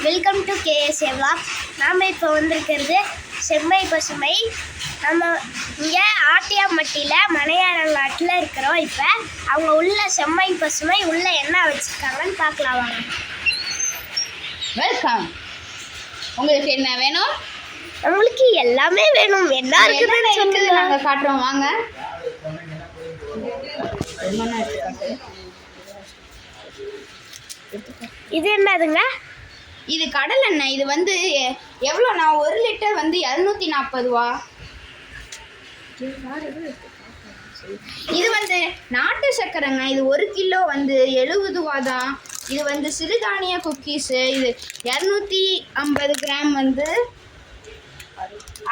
Welcome to KSA vlog. நாம் இப்போ வந்திருக்கிறது செம்மை பசுமை. நம்ம இங்கே ஆட்டியாம்பட்டியில் மலையாளங்காட்டில் இருக்கிறோம். இப்போ அவங்க உள்ள செம்மை பசுமை உள்ள என்ன வச்சுருக்காங்கன்னு பார்க்கலாம் வாங்க. வெல்கம். உங்களுக்கு என்ன வேணும்? நம்மளுக்கு எல்லாமே வேணும். என்ன இருக்குதுன்னு சொல்லுங்க, நாங்கள் காட்டுறோம் வாங்க. இது என்னதுங்க? இது கடல் எண்ணெய். இது வந்து எவ்வளோண்ணா? 1 லிட்டர் வந்து 240 ரூபா. இது வந்து நாட்டு சக்கரைங்க. இது 1 கிலோ வந்து 70 ரூபா தான். இது வந்து சிறுதானிய குக்கீஸு. இது 250 கிராம் வந்து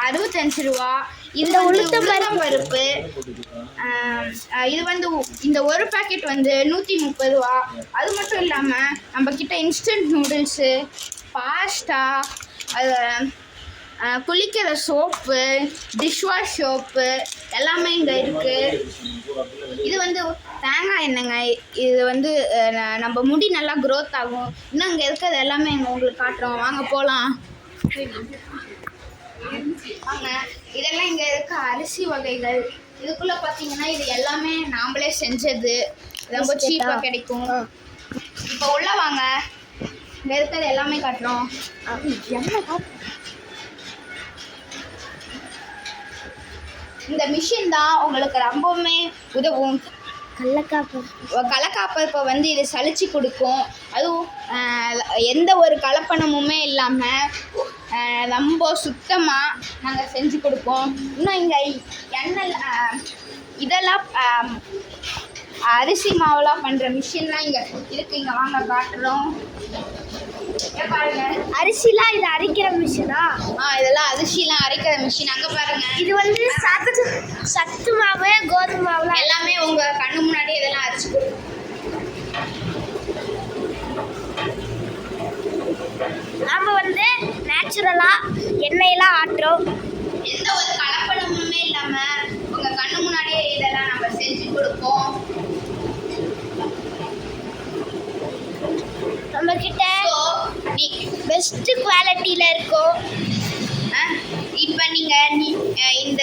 65 ரூபா. இந்த உளுத்தம் பருப்பு இது வந்து இந்த ஒரு பேக்கெட் வந்து 130 ரூபா. அது மட்டும் இல்லாமல் நம்ம கிட்ட இன்ஸ்டன்ட் நூடுல்ஸு, பாஸ்தா, அது குளிக்கிற சோப்பு, டிஷ்வாஷ் சோப்பு எல்லாமே இங்கே இருக்குது. இது வந்து தேங்காய் எண்ணெய்ங்க. இது வந்து நம்ம முடி நல்லா க்ரோத் ஆகும். இன்னும் இங்கே இருக்கிறது எல்லாமே உங்களுக்கு காட்டுறோம் வாங்க போகலாம் வாங்க. இதெல்லாம் இங்கே இருக்க அரிசி வகைகள். இதுக்குள்ளே பார்த்தீங்கன்னா இது எல்லாமே நாம்ளே செஞ்சது, ரொம்ப சீப்பாக கிடைக்கும். இப்போ உள்ள வாங்க, இங்கே இருக்கிறது எல்லாமே காட்டுறோம். இந்த மிஷின் தான் உங்களுக்கு ரொம்பவுமே உதவும். கலக்காப்பருப்பை வந்து இது சளிச்சு கொடுக்கும். அதுவும் எந்த ஒரு கலப்பணமுமே இல்லாமல் ரொம்ப சுத்தமாக நாங்கள் செஞ்சு கொடுப்போம். இன்னும் இங்கே எண்ணெய் இதெல்லாம் அரிசி மாவுலாம் பண்ணுற மிஷின்லாம் இங்கே இருக்குது. இங்கே வாங்க காட்டுறோம். பாருங்க, அரிசிலாம் இது அரைக்கிற மிஷினா? இதெல்லாம் அரிசிலாம் அரைக்கிற மிஷின். அங்கே பாருங்க, இது வந்து சத்து மாவு, கோதுமை மாவுலாம் எல்லாமே உங்கள் கண்ணு முன்னாடி இதெல்லாம் அரைச்சி கொடுக்கும். நாம் வந்து நேச்சுரலாக எண்ணெயெல்லாம் ஆட்டுறோம். எந்த ஒரு கலப்படமுமே இல்லாமல் உங்கள் கண்ணு முன்னாடியே இதெல்லாம் நம்ம செஞ்சு கொடுப்போம். நம்மக்கிட்ட பெஸ்ட்டு குவாலிட்டியில் இருக்கும். இப்போ நீங்கள் இந்த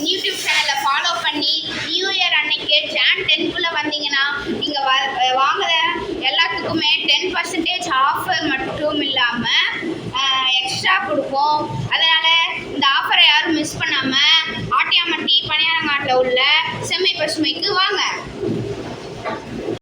யூடியூப் சேனலை ஃபாலோ பண்ணி நியூ இயர் அன்னைக்கு Jan 10க்குள்ளே வந்தீங்கன்னா நீங்கள் வாங்குற எல்லாத்துக்குமே 10% ஆஃபர் மட்டும் இல்லாமல் எக்ஸ்ட்ரா கொடுப்போம்.